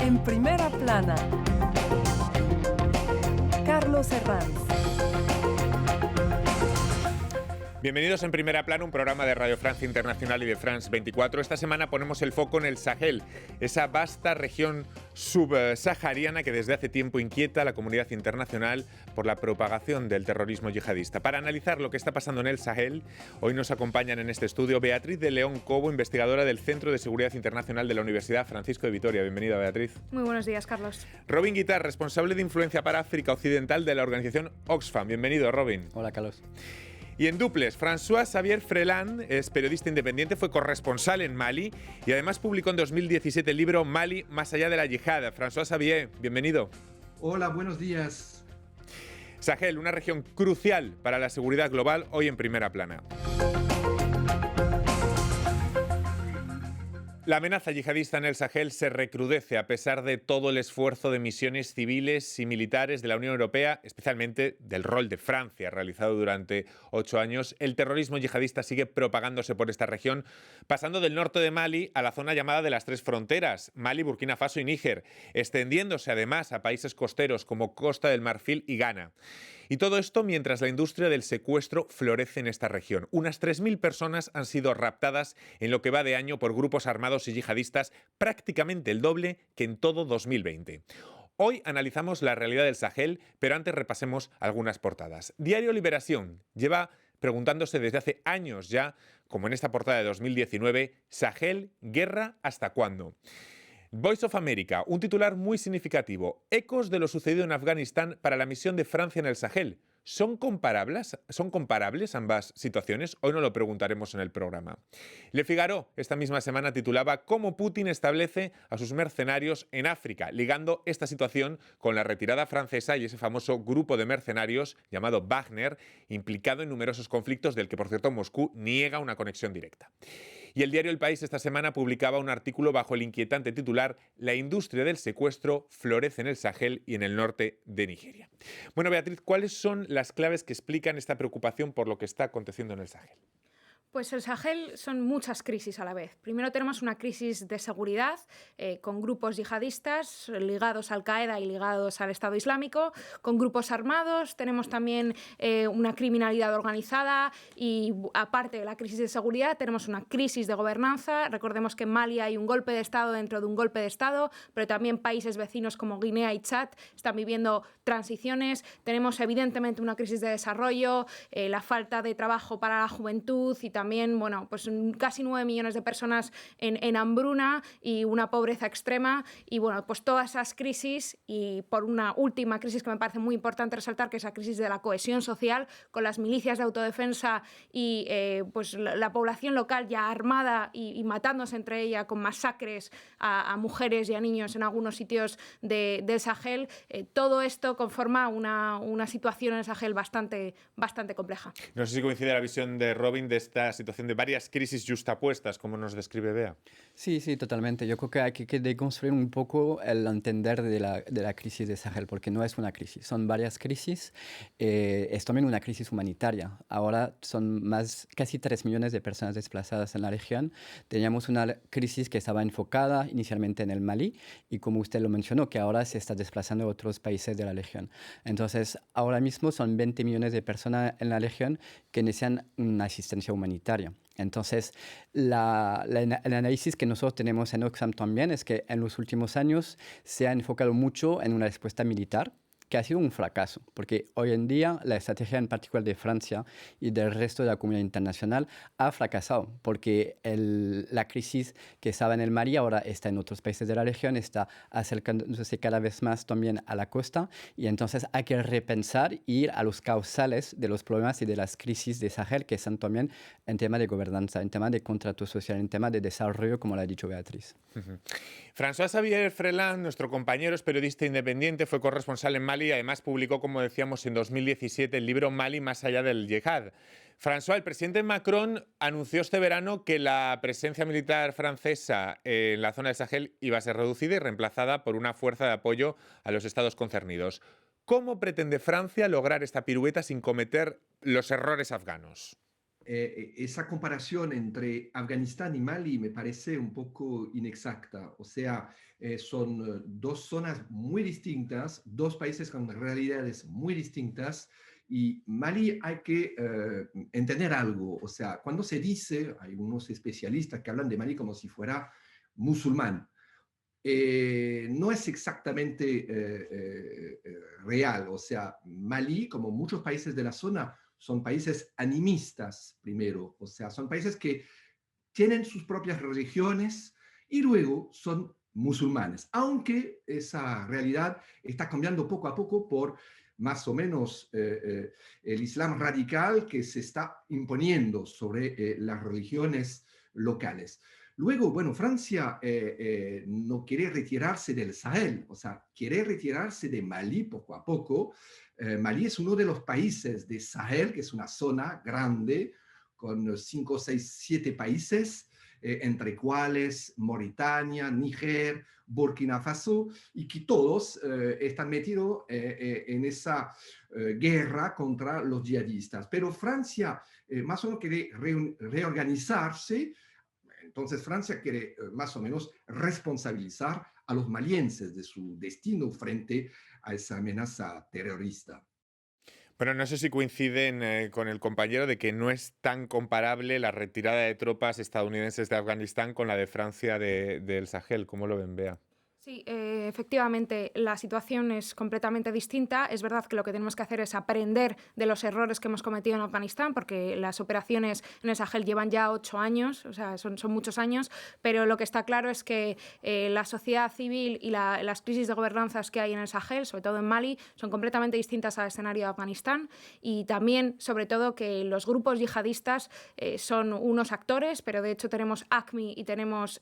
En primera plana, Carlos Herranz. Bienvenidos en Primera Plana, un programa de Radio Francia Internacional y de France 24. Esta semana ponemos el foco en el Sahel, esa vasta región subsahariana que desde hace tiempo inquieta a la comunidad internacional por la propagación del terrorismo yihadista. Para analizar lo que está pasando en el Sahel, hoy nos acompañan en este estudio Beatriz de León Cobo, investigadora del Centro de Seguridad Internacional de la Universidad Francisco de Vitoria. Bienvenida, Beatriz. Muy buenos días, Carlos. Robin Guitart, responsable de influencia para África Occidental de la organización Oxfam. Bienvenido, Robin. Hola, Carlos. Y en duples, François Xavier Freland es periodista independiente, fue corresponsal en Mali y además publicó en 2017 el libro Mali más allá de la yihad. François Xavier, bienvenido. Hola, buenos días. Sahel, una región crucial para la seguridad global, hoy en Primera Plana. La amenaza yihadista en el Sahel se recrudece a pesar de todo el esfuerzo de misiones civiles y militares de la Unión Europea, especialmente del rol de Francia realizado durante 8 años. El terrorismo yihadista sigue propagándose por esta región, pasando del norte de Mali a la zona llamada de las tres fronteras, Mali, Burkina Faso y Níger, extendiéndose además a países costeros como Costa del Marfil y Ghana. Y todo esto mientras la industria del secuestro florece en esta región. Unas 3.000 personas han sido raptadas en lo que va de año por grupos armados y yihadistas, prácticamente el doble que en todo 2020. Hoy analizamos la realidad del Sahel, pero antes repasemos algunas portadas. Diario Liberación lleva preguntándose desde hace años ya, como en esta portada de 2019, Sahel, ¿guerra hasta cuándo? Voice of America, un titular muy significativo. Ecos de lo sucedido en Afganistán para la misión de Francia en el Sahel. ¿Son comparables ambas situaciones? Hoy no lo preguntaremos en el programa. Le Figaro esta misma semana titulaba «Cómo Putin establece a sus mercenarios en África», ligando esta situación con la retirada francesa y ese famoso grupo de mercenarios llamado Wagner, implicado en numerosos conflictos del que, por cierto, Moscú niega una conexión directa. Y el diario El País esta semana publicaba un artículo bajo el inquietante titular «La industria del secuestro florece en el Sahel y en el norte de Nigeria». Bueno, Beatriz, ¿cuáles son las claves que explican esta preocupación por lo que está aconteciendo en el Sahel? Pues el Sahel son muchas crisis a la vez. Primero tenemos una crisis de seguridad con grupos yihadistas ligados a Al-Qaeda y ligados al Estado Islámico, con grupos armados, tenemos también una criminalidad organizada y aparte de la crisis de seguridad tenemos una crisis de gobernanza. Recordemos que en Mali hay un golpe de Estado dentro de un golpe de Estado, pero también países vecinos como Guinea y Chad están viviendo transiciones. Tenemos evidentemente una crisis de desarrollo, la falta de trabajo para la juventud y también, bueno, pues casi 9 millones de personas en hambruna y una pobreza extrema. Y bueno, pues todas esas crisis y por una última crisis que me parece muy importante resaltar, que es la crisis de la cohesión social, con las milicias de autodefensa y pues la población local ya armada y matándose entre ella con masacres a mujeres y a niños en algunos sitios del Sahel. Todo esto conforma una situación en el Sahel bastante compleja. No sé si coincide la visión de Robin de esta situación de varias crisis justapuestas, como nos describe Bea. Sí, totalmente. Yo creo que hay que deconstruir un poco el entender de la crisis de Sahel, porque no es una crisis, son varias crisis. Es también una crisis humanitaria. Ahora son casi 3 millones de personas desplazadas en la región. Teníamos una crisis que estaba enfocada inicialmente en el Mali y, como usted lo mencionó, que ahora se está desplazando a otros países de la región. Entonces, ahora mismo son 20 millones de personas en la región que necesitan una asistencia humanitaria. Entonces, el análisis que nosotros tenemos en Oxfam también es que en los últimos años se ha enfocado mucho en una respuesta militar, que ha sido un fracaso, porque hoy en día la estrategia en particular de Francia y del resto de la comunidad internacional ha fracasado, porque la crisis que estaba en el Mali ahora está en otros países de la región, está acercándose cada vez más también a la costa, y entonces hay que repensar y ir a los causales de los problemas y de las crisis de Sahel, que están también en tema de gobernanza, en tema de contrato social, en tema de desarrollo, como lo ha dicho Beatriz. François Xavier Freland, nuestro compañero, es periodista independiente, fue corresponsal en Mali y además publicó, como decíamos, en 2017 el libro Mali más allá del yihad. François, el presidente Macron anunció este verano que la presencia militar francesa en la zona del Sahel iba a ser reducida y reemplazada por una fuerza de apoyo a los estados concernidos. ¿Cómo pretende Francia lograr esta pirueta sin cometer los errores afganos? esa comparación entre Afganistán y Mali me parece un poco inexacta. O sea, son dos zonas muy distintas, dos países con realidades muy distintas. Y Mali hay que entender algo. O sea, cuando se dice, hay unos especialistas que hablan de Mali como si fuera musulmán. No es exactamente real. O sea, Mali, como muchos países de la zona, son países animistas primero. O sea, son países que tienen sus propias religiones y luego son musulmanes, aunque esa realidad está cambiando poco a poco por más o menos el Islam radical que se está imponiendo sobre las religiones locales. Luego, bueno, Francia no quiere retirarse del Sahel, o sea, quiere retirarse de Mali poco a poco. Mali es uno de los países de Sahel, que es una zona grande, con 5, 6, 7 países, entre cuales Mauritania, Níger, Burkina Faso, y que todos están metidos en esa guerra contra los yihadistas. Pero Francia más o menos quiere reorganizarse. Entonces Francia quiere más o menos responsabilizar a los malienses de su destino frente a esa amenaza terrorista. Pero no sé si coinciden con el compañero de que no es tan comparable la retirada de tropas estadounidenses de Afganistán con la de Francia del Sahel. ¿Cómo lo ven, Bea? Sí, efectivamente, la situación es completamente distinta. Es verdad que lo que tenemos que hacer es aprender de los errores que hemos cometido en Afganistán, porque las operaciones en el Sahel llevan ya 8 años, o sea, son muchos años, pero lo que está claro es que la sociedad civil y las crisis de gobernanzas que hay en el Sahel, sobre todo en Mali, son completamente distintas al escenario de Afganistán, y también, sobre todo, que los grupos yihadistas son unos actores, pero de hecho tenemos AQMI y tenemos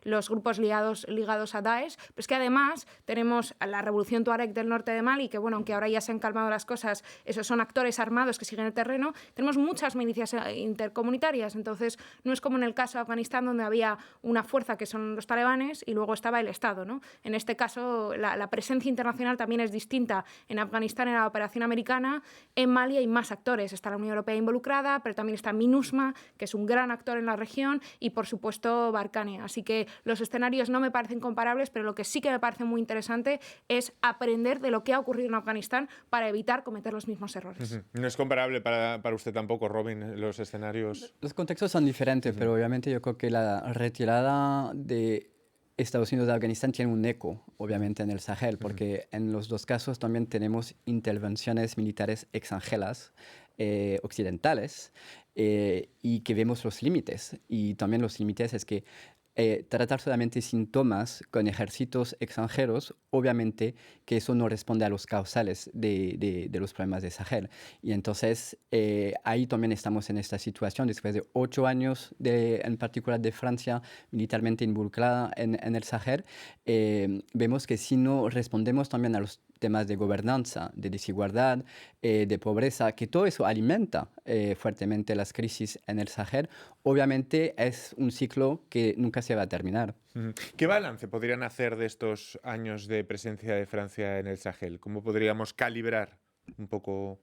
los grupos ligados a Daesh. Pero es que además tenemos a la revolución tuareg del norte de Mali, que bueno, aunque ahora ya se han calmado las cosas, esos son actores armados que siguen el terreno. Tenemos muchas milicias intercomunitarias, entonces no es como en el caso de Afganistán, donde había una fuerza que son los talibanes y luego estaba el Estado, ¿no? En este caso la presencia internacional también es distinta. En Afganistán era la operación americana, en Mali hay más actores, está la Unión Europea involucrada, pero también está MINUSMA, que es un gran actor en la región, y por supuesto Barkhane. Así que los escenarios no me parecen comparables, pero lo que sí que me parece muy interesante es aprender de lo que ha ocurrido en Afganistán para evitar cometer los mismos errores. No es comparable para usted tampoco, Robin, los escenarios. Los contextos son diferentes, pero obviamente yo creo que la retirada de Estados Unidos de Afganistán tiene un eco, obviamente, en el Sahel, porque en los dos casos también tenemos intervenciones militares extranjeras, occidentales, y que vemos los límites. Y también los límites es que tratar solamente síntomas con ejércitos extranjeros, obviamente que eso no responde a los causales de los problemas de Sahel. Y entonces ahí también estamos en esta situación, después de 8 años, en particular de Francia, militarmente involucrada en el Sahel, vemos que si no respondemos también a los temas de gobernanza, de desigualdad, de pobreza, que todo eso alimenta fuertemente las crisis en el Sahel, obviamente es un ciclo que nunca se va a terminar. ¿Qué balance podrían hacer de estos años de presencia de Francia en el Sahel? ¿Cómo podríamos calibrar un poco?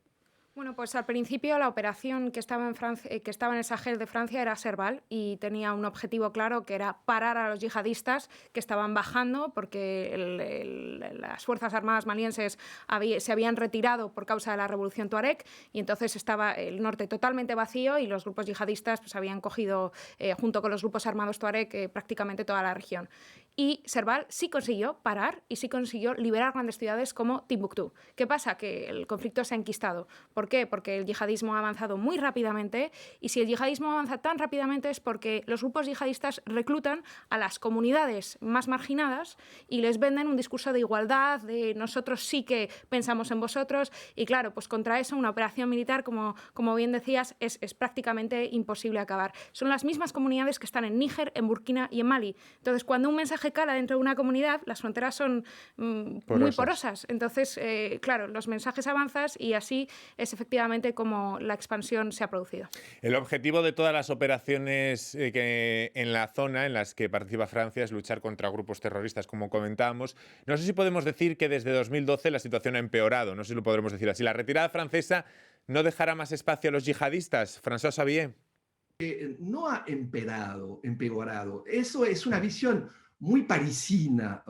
Bueno, pues al principio la operación que estaba en el Sahel de Francia era Serval y tenía un objetivo claro, que era parar a los yihadistas que estaban bajando porque las fuerzas armadas malienses se habían retirado por causa de la revolución tuareg, y entonces estaba el norte totalmente vacío y los grupos yihadistas pues habían cogido, junto con los grupos armados tuareg, prácticamente toda la región. Y Serval sí consiguió parar y sí consiguió liberar grandes ciudades como Timbuktu. ¿Qué pasa? Que el conflicto se ha enquistado. ¿Por qué? Porque el yihadismo ha avanzado muy rápidamente, y si el yihadismo avanza tan rápidamente es porque los grupos yihadistas reclutan a las comunidades más marginadas y les venden un discurso de igualdad, de nosotros sí que pensamos en vosotros, y claro, pues contra eso una operación militar, como bien decías, es prácticamente imposible acabar. Son las mismas comunidades que están en Níger, en Burkina y en Mali. Entonces, cuando un mensaje mensaje cala dentro de una comunidad, las fronteras son muy porosas. Entonces, claro, los mensajes avanzan y así es efectivamente como la expansión se ha producido. El objetivo de todas las operaciones que en la zona en las que participa Francia es luchar contra grupos terroristas, como comentábamos. No sé si podemos decir que desde 2012 la situación ha empeorado, no sé si lo podremos decir así. ¿La retirada francesa no dejará más espacio a los yihadistas? François Xavier. No ha empeorado. Eso es una visión muy parisina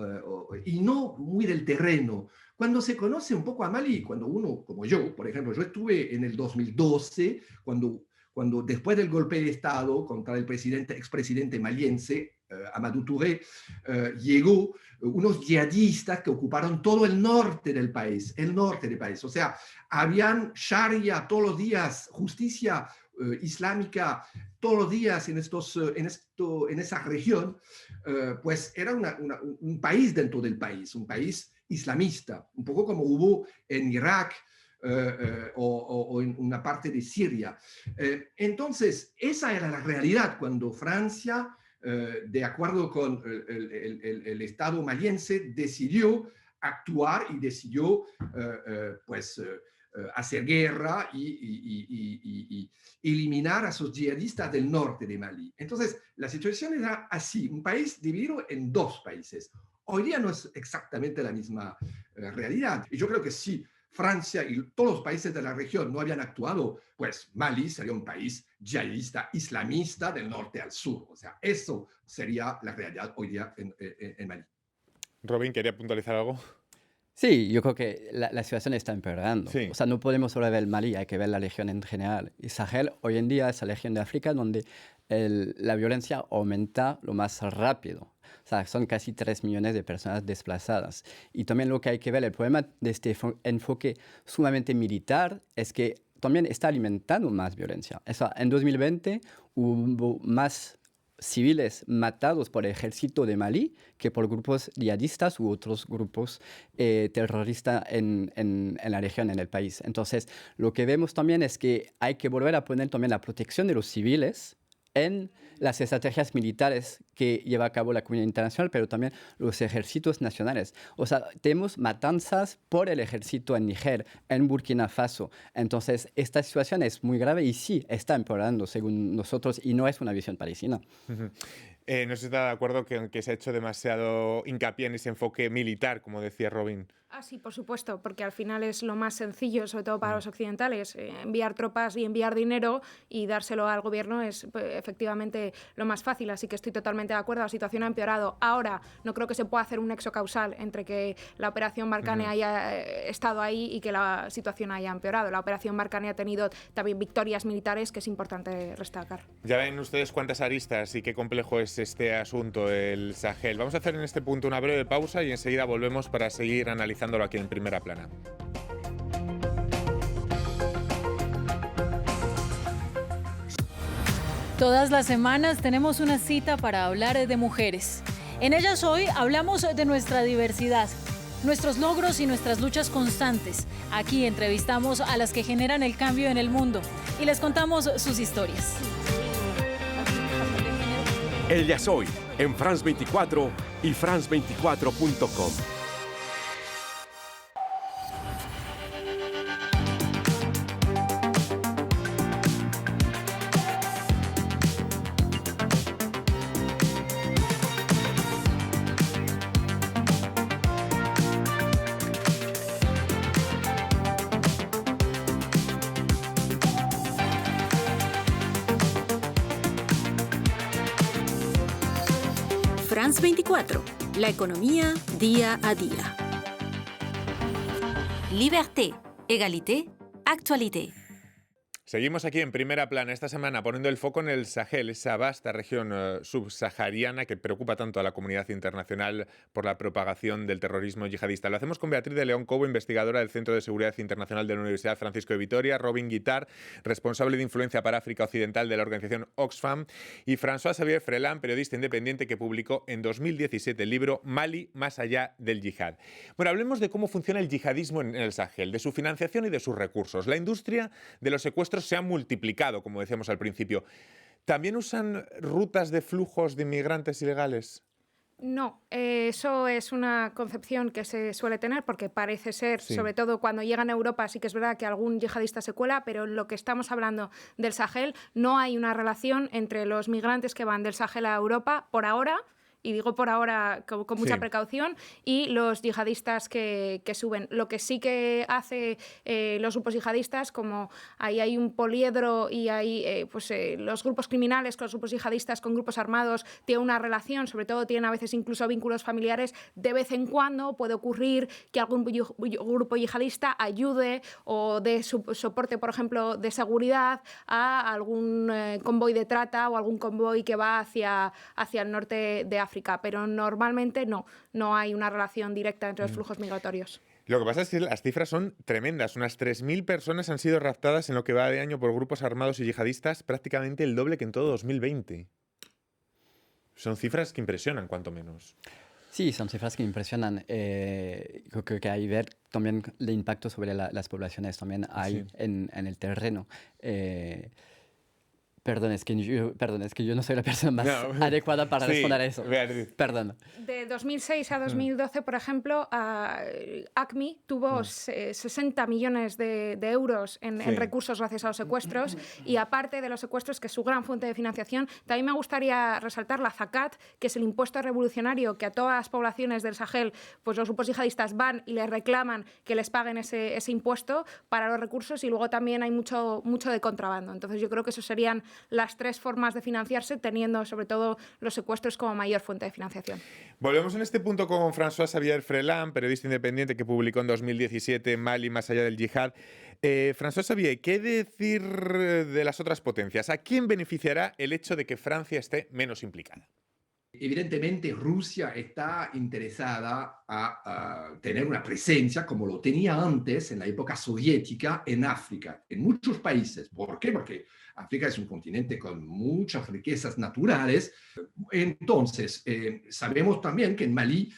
y no muy del terreno. Cuando se conoce un poco a Mali, cuando uno, como yo, por ejemplo, yo estuve en el 2012, cuando después del golpe de Estado contra el expresidente maliense, Amadou Touré, llegó unos yihadistas que ocuparon todo el norte del país, O sea, habían sharia todos los días, justicia islámica todos los días en esa región, pues era un país dentro del país, un país islamista, un poco como hubo en Irak o en una parte de Siria. Entonces, esa era la realidad cuando Francia, de acuerdo con el Estado maliense, decidió actuar y decidió hacer guerra y eliminar a esos yihadistas del norte de Mali. Entonces, la situación era así, un país dividido en dos países. Hoy día no es exactamente la misma realidad. Y yo creo que si Francia y todos los países de la región no habían actuado, pues Mali sería un país yihadista, islamista del norte al sur. O sea, eso sería la realidad hoy día en Mali. Robin, ¿quería puntualizar algo? Sí, yo creo que la situación está empeorando. Sí. O sea, no podemos solo ver el Mali, hay que ver la región en general. Y Sahel hoy en día es la región de África donde la violencia aumenta lo más rápido. O sea, son casi 3 millones de personas desplazadas. Y también lo que hay que ver, el problema de este enfoque sumamente militar es que también está alimentando más violencia. O sea, en 2020 hubo más civiles matados por el ejército de Mali que por grupos yihadistas u otros grupos terroristas en la región, en el país. Entonces, lo que vemos también es que hay que volver a poner también la protección de los civiles en las estrategias militares que lleva a cabo la comunidad internacional, pero también los ejércitos nacionales. O sea, tenemos matanzas por el ejército en Níger, en Burkina Faso. Entonces, esta situación es muy grave y sí, está empeorando según nosotros y no es una visión parisina. No sé si está de acuerdo que se ha hecho demasiado hincapié en ese enfoque militar, como decía Robin. Ah, sí, por supuesto, porque al final es lo más sencillo, sobre todo para los occidentales. Enviar tropas y enviar dinero y dárselo al gobierno es efectivamente lo más fácil, así que estoy totalmente de acuerdo, la situación ha empeorado. Ahora, no creo que se pueda hacer un nexo causal entre que la operación Barkhane haya estado ahí y que la situación haya empeorado. La operación Barkhane ha tenido también victorias militares que es importante destacar. Ya ven ustedes cuántas aristas y qué complejo es este asunto, el Sahel. Vamos a hacer en este punto una breve pausa y enseguida volvemos para seguir analizando aquí en Primera Plana. Todas las semanas tenemos una cita para hablar de mujeres. En ellas hoy hablamos de nuestra diversidad, nuestros logros y nuestras luchas constantes. Aquí entrevistamos a las que generan el cambio en el mundo y les contamos sus historias. Ellas hoy en France 24 y France24.com. France 24, la economía día a día. Liberté, égalité, actualité. Seguimos aquí en Primera Plana esta semana poniendo el foco en el Sahel, esa vasta región subsahariana que preocupa tanto a la comunidad internacional por la propagación del terrorismo yihadista. Lo hacemos con Beatriz de León Cobo, investigadora del Centro de Seguridad Internacional de la Universidad Francisco de Vitoria, Robin Guittard, responsable de influencia para África Occidental de la organización Oxfam, y François Xavier Freland, periodista independiente que publicó en 2017 el libro Mali más allá del yihad. Bueno, hablemos de cómo funciona el yihadismo en el Sahel, de su financiación y de sus recursos. La industria de los secuestros se ha multiplicado, como decíamos al principio. ¿También usan rutas de flujos de inmigrantes ilegales? No, eso es una concepción que se suele tener porque parece ser, sobre todo cuando llegan a Europa, sí que es verdad que algún yihadista se cuela, pero en lo que estamos hablando del Sahel no hay una relación entre los migrantes que van del Sahel a Europa por ahora, y digo por ahora con mucha precaución, y los yihadistas que suben. Lo que sí que hace los grupos yihadistas, como ahí hay un poliedro y hay los grupos criminales con los grupos yihadistas, con grupos armados, tienen una relación, sobre todo tienen a veces incluso vínculos familiares, de vez en cuando puede ocurrir que algún grupo yihadista ayude o dé soporte, por ejemplo, de seguridad a algún convoy de trata o algún convoy que va hacia el norte de África, pero normalmente no hay una relación directa entre los flujos migratorios. Lo que pasa es que las cifras son tremendas. Unas 3.000 personas han sido raptadas en lo que va de año por grupos armados y yihadistas, prácticamente el doble que en todo 2020. Son cifras que impresionan, cuanto menos. Sí, son cifras que impresionan. Creo que hay que ver también el impacto sobre las poblaciones también hay en el terreno. Perdón, es que yo no soy la persona más adecuada para responder a eso. Perdón. De 2006 a 2012, por ejemplo, ACMI tuvo 60 millones de euros en recursos gracias a los secuestros, y aparte de los secuestros, que es su gran fuente de financiación, también me gustaría resaltar la Zakat, que es el impuesto revolucionario que a todas las poblaciones del Sahel, pues los grupos yihadistas van y les reclaman que les paguen ese impuesto para los recursos, y luego también hay mucho de contrabando. Entonces yo creo que eso serían las tres formas de financiarse, teniendo sobre todo los secuestros como mayor fuente de financiación. Volvemos en este punto con François-Xavier Freland, periodista independiente que publicó en 2017 Mali más allá del yihad. François-Xavier, ¿qué decir de las otras potencias? ¿A quién beneficiará el hecho de que Francia esté menos implicada? Evidentemente Rusia está interesada a tener una presencia como lo tenía antes en la época soviética en África, en muchos países. ¿Por qué? Porque África es un continente con muchas riquezas naturales. Entonces, sabemos también que en Mali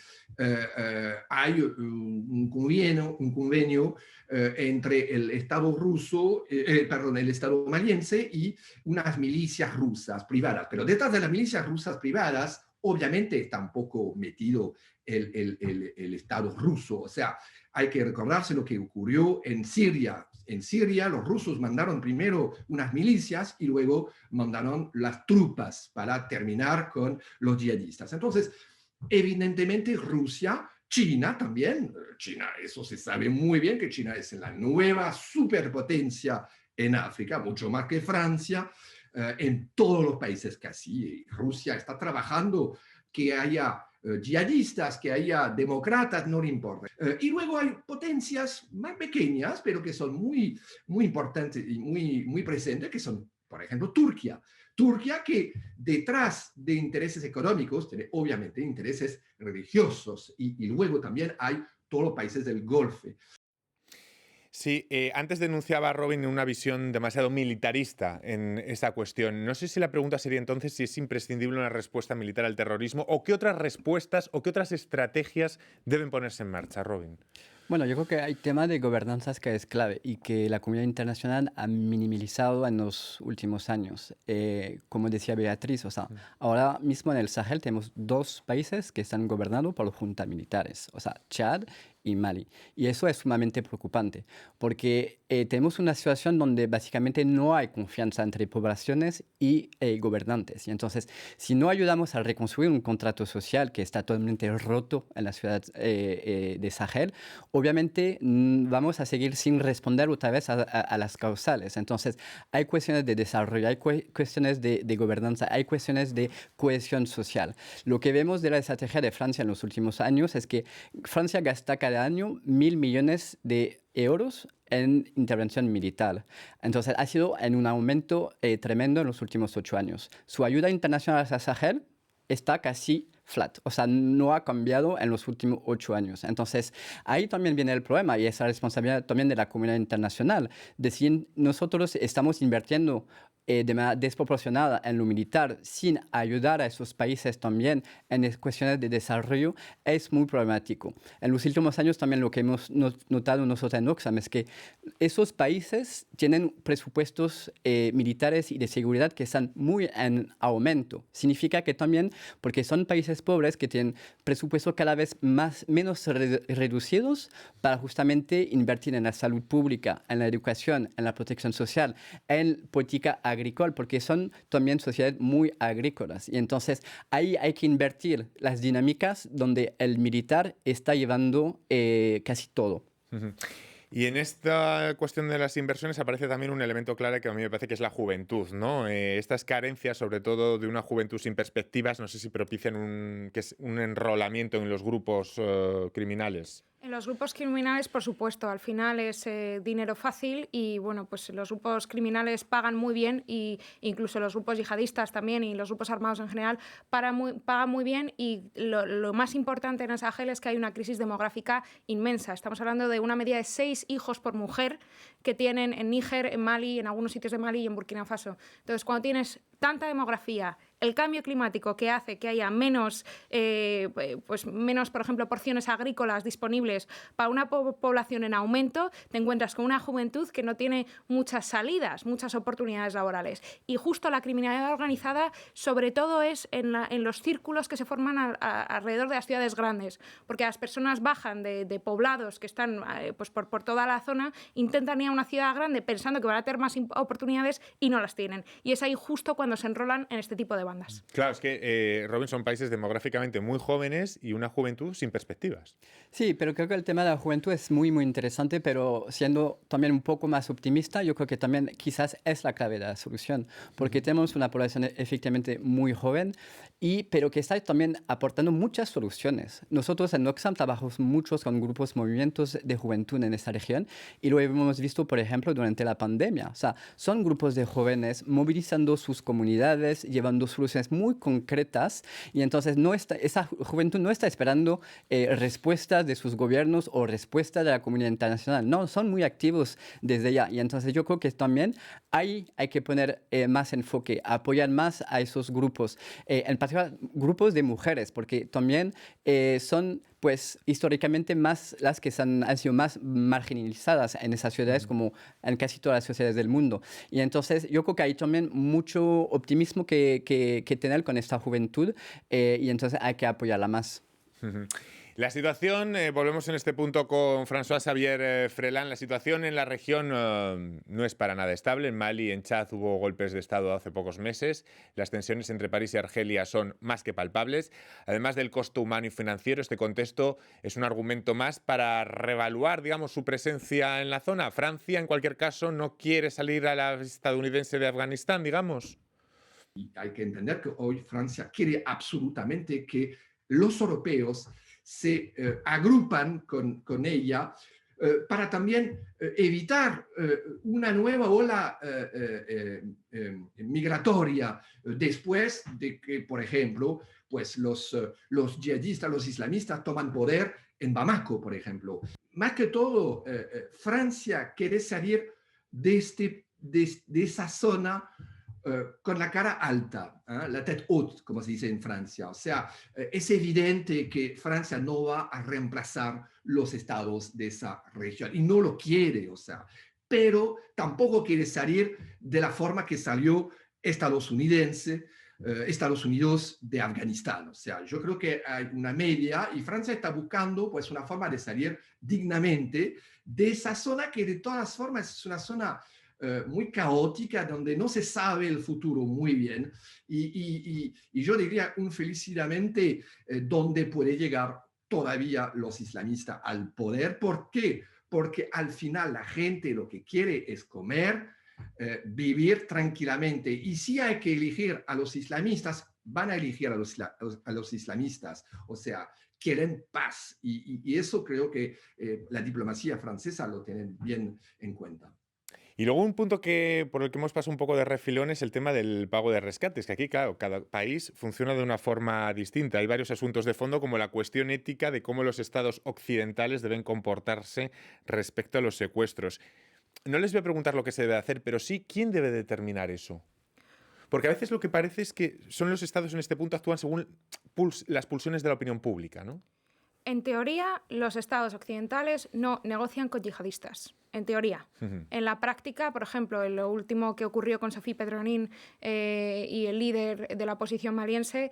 hay un convenio entre el Estado ruso, el Estado maliense y unas milicias rusas privadas. Pero detrás de las milicias rusas privadas, obviamente está un poco metido el Estado ruso. O sea, hay que recordarse lo que ocurrió en Siria. En Siria los rusos mandaron primero unas milicias y luego mandaron las tropas para terminar con los yihadistas. Entonces, evidentemente Rusia, China también, eso se sabe muy bien que China es la nueva superpotencia en África, mucho más que Francia, en todos los países casi. Rusia está trabajando que haya yihadistas, que haya demócratas, no le importa. Y luego hay potencias más pequeñas, pero que son muy importantes y muy presentes, que son, por ejemplo, Turquía. Turquía, que detrás de intereses económicos tiene obviamente intereses religiosos, y luego también hay todos los países del Golfo. Sí, antes denunciaba a Robin una visión demasiado militarista en esta cuestión. No sé si la pregunta sería entonces si es imprescindible una respuesta militar al terrorismo, o qué otras respuestas o qué otras estrategias deben ponerse en marcha, Robin. Bueno, yo creo que hay tema de gobernanzas que es clave y que la comunidad internacional ha minimizado en los últimos años. Como decía Beatriz, o sea, ahora mismo en el Sahel tenemos dos países que están gobernados por juntas militares, o sea, Chad y Mali. Y eso es sumamente preocupante, porque tenemos una situación donde básicamente no hay confianza entre poblaciones y gobernantes. Y entonces, si no ayudamos a reconstruir un contrato social que está totalmente roto en la ciudad de Sahel, obviamente vamos a seguir sin responder otra vez a las causales. Entonces, hay cuestiones de desarrollo, hay cuestiones de gobernanza, hay cuestiones de cohesión social. Lo que vemos de la estrategia de Francia en los últimos años es que Francia gasta cada año 1.000 millones de euros en intervención militar. Entonces, ha sido en un aumento tremendo en los últimos 8 años. Su ayuda internacional a Sahel está casi flat, o sea, no ha cambiado en los últimos 8 años. Entonces, ahí también viene el problema, y es la responsabilidad también de la comunidad internacional. Decir, nosotros estamos invirtiendo de manera desproporcionada en lo militar sin ayudar a esos países también en cuestiones de desarrollo es muy problemático. En los últimos años también lo que hemos notado nosotros en Oxfam es que esos países tienen presupuestos militares y de seguridad que están muy en aumento. Significa que también, porque son países países pobres que tienen presupuestos cada vez menos reducidos para justamente invertir en la salud pública, en la educación, en la protección social, en política agrícola, porque son también sociedades muy agrícolas. Y entonces ahí hay que invertir las dinámicas donde el militar está llevando casi todo. Ujú. Y en esta cuestión de las inversiones aparece también un elemento clave que a mí me parece que es la juventud, ¿no? Estas carencias, sobre todo de una juventud sin perspectivas, no sé si propician un enrolamiento en los grupos criminales. En los grupos criminales, por supuesto, al final es dinero fácil y bueno, pues los grupos criminales pagan muy bien y incluso los grupos yihadistas también y los grupos armados en general pagan muy bien y lo más importante en el Sahel es que hay una crisis demográfica inmensa. Estamos hablando de una media de 6 hijos por mujer que tienen en Níger, en Mali, en algunos sitios de Mali y en Burkina Faso. Entonces, cuando tienes tanta demografía, el cambio climático que hace que haya menos, por ejemplo, porciones agrícolas disponibles para una población en aumento, te encuentras con una juventud que no tiene muchas salidas, muchas oportunidades laborales. Y justo la criminalidad organizada, sobre todo, es en los círculos que se forman alrededor de las ciudades grandes, porque las personas bajan de poblados que están por toda la zona, intentan ir a una ciudad grande pensando que van a tener más oportunidades y no las tienen. Y es ahí justo cuando se enrolan en este tipo de bandas. Claro, es que, Robin, son países demográficamente muy jóvenes y una juventud sin perspectivas. Sí, pero creo que el tema de la juventud es muy, muy interesante, pero siendo también un poco más optimista, yo creo que también quizás es la clave de la solución, porque tenemos una población efectivamente muy joven, pero que está también aportando muchas soluciones. Nosotros en Oxfam trabajamos muchos con grupos, movimientos de juventud en esta región y lo hemos visto, por ejemplo, durante la pandemia. O sea, son grupos de jóvenes movilizando sus comunidades, llevando soluciones muy concretas y entonces esa juventud no está esperando respuestas de sus gobiernos o respuestas de la comunidad internacional. No, son muy activos desde ya y entonces yo creo que también hay que poner más enfoque, apoyar más a esos grupos, en particular grupos de mujeres, porque también son pues históricamente más las que han sido más marginalizadas en esas ciudades como en casi todas las sociedades del mundo. Y entonces yo creo que hay también mucho optimismo que tener con esta juventud y entonces hay que apoyarla más. La situación, volvemos en este punto con François Xavier Freland, la situación en la región no es para nada estable. En Mali y en Chad hubo golpes de Estado hace pocos meses. Las tensiones entre París y Argelia son más que palpables. Además del costo humano y financiero, este contexto es un argumento más para reevaluar, digamos, su presencia en la zona. Francia, en cualquier caso, no quiere salir a la estadounidense de Afganistán, digamos. Y hay que entender que hoy Francia quiere absolutamente que los europeos se agrupan con ella para también evitar una nueva ola migratoria después de que, por ejemplo, pues los yihadistas, los islamistas toman poder en Bamako, por ejemplo. Más que todo, Francia quiere salir de esa zona con la cara alta, la tête haute, como se dice en Francia. O sea, es evidente que Francia no va a reemplazar los estados de esa región y no lo quiere, o sea, pero tampoco quiere salir de la forma que salió Estados Unidos de Afganistán. O sea, yo creo que hay una media y Francia está buscando pues una forma de salir dignamente de esa zona que de todas formas es una zona muy caótica, donde no se sabe el futuro muy bien y yo diría infelicidamente donde puede llegar todavía los islamistas al poder. ¿Por qué? Porque al final la gente lo que quiere es comer, vivir tranquilamente y si hay que elegir a los islamistas, van a elegir a los islamistas, o sea, quieren paz y eso creo que la diplomacia francesa lo tiene bien en cuenta. Y luego un punto por el que hemos pasado un poco de refilón es el tema del pago de rescates, que aquí, claro, cada país funciona de una forma distinta. Hay varios asuntos de fondo, como la cuestión ética de cómo los estados occidentales deben comportarse respecto a los secuestros. No les voy a preguntar lo que se debe hacer, pero sí quién debe determinar eso. Porque a veces lo que parece es que son los estados en este punto actúan según las pulsiones de la opinión pública, ¿no? En teoría, los estados occidentales no negocian con yihadistas. En teoría. En la práctica, por ejemplo, en lo último que ocurrió con Sophie Pedronin y el líder de la oposición maliense,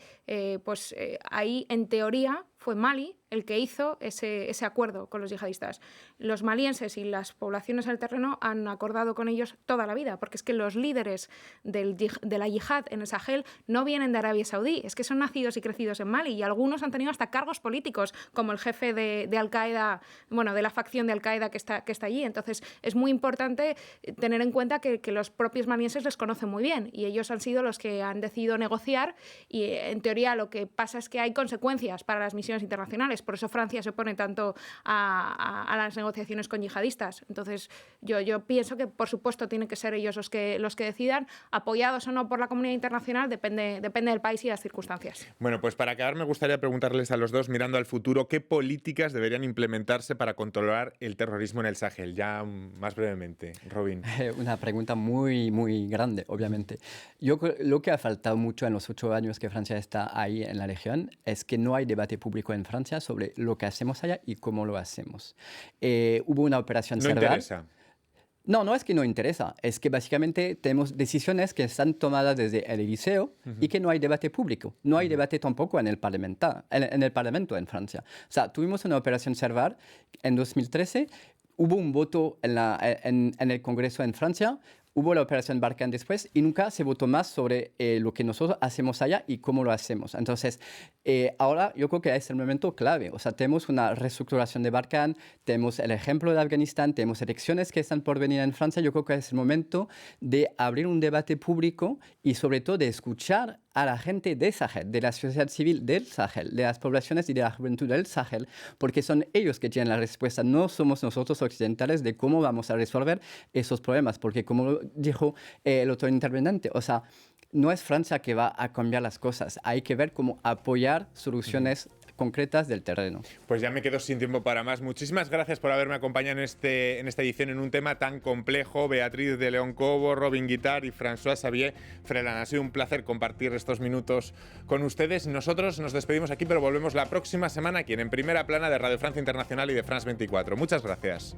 ahí, en teoría, fue Mali el que hizo ese acuerdo con los yihadistas. Los malienses y las poblaciones del terreno han acordado con ellos toda la vida, porque es que los líderes de la yihad en el Sahel no vienen de Arabia Saudí, es que son nacidos y crecidos en Mali, y algunos han tenido hasta cargos políticos, como el jefe de Al-Qaeda, bueno, de la facción de Al-Qaeda que está allí. Entonces, es muy importante tener en cuenta que los propios malienses les conocen muy bien, y ellos han sido los que han decidido negociar, y en teoría lo que pasa es que hay consecuencias para las misiones internacionales. Por eso Francia se opone tanto a las negociaciones con yihadistas. Entonces, yo pienso que, por supuesto, tienen que ser ellos los que decidan, apoyados o no por la comunidad internacional, depende del país y las circunstancias. Bueno, pues para acabar me gustaría preguntarles a los dos, mirando al futuro, ¿qué políticas deberían implementarse para controlar el terrorismo en el Sahel? Ya más brevemente, Robin. Una pregunta muy, muy grande, obviamente. Lo que ha faltado mucho en los 8 años que Francia está ahí en la región es que no hay debate público en Francia sobre lo que hacemos allá y cómo lo hacemos. Hubo una operación No Serval. interesa. No es que no interesa, es que básicamente tenemos decisiones que están tomadas desde el Eliseo y que no hay debate público. No hay debate tampoco en el Parlamento en Francia. O sea, tuvimos una operación Serval en 2013, hubo un voto en el Congreso en Francia, hubo la operación Barkhane después y nunca se votó más sobre lo que nosotros hacemos allá y cómo lo hacemos. Entonces, ahora yo creo que es el momento clave. O sea, tenemos una reestructuración de Barkhane, tenemos el ejemplo de Afganistán, tenemos elecciones que están por venir en Francia. Yo creo que es el momento de abrir un debate público y sobre todo de escuchar a la gente de Sahel, de la sociedad civil del Sahel, de las poblaciones y de la juventud del Sahel, porque son ellos que tienen la respuesta. No somos nosotros occidentales de cómo vamos a resolver esos problemas, porque como dijo el otro interveniente, o sea, no es Francia que va a cambiar las cosas, hay que ver cómo apoyar soluciones concretas del terreno. Pues ya me quedo sin tiempo para más. Muchísimas gracias por haberme acompañado en esta edición en un tema tan complejo. Beatriz de León Cobo, Robin Guittard y François Xavier Freland. Ha sido un placer compartir estos minutos con ustedes. Nosotros nos despedimos aquí, pero volvemos la próxima semana aquí en Primera Plana de Radio Francia Internacional y de France 24. Muchas gracias.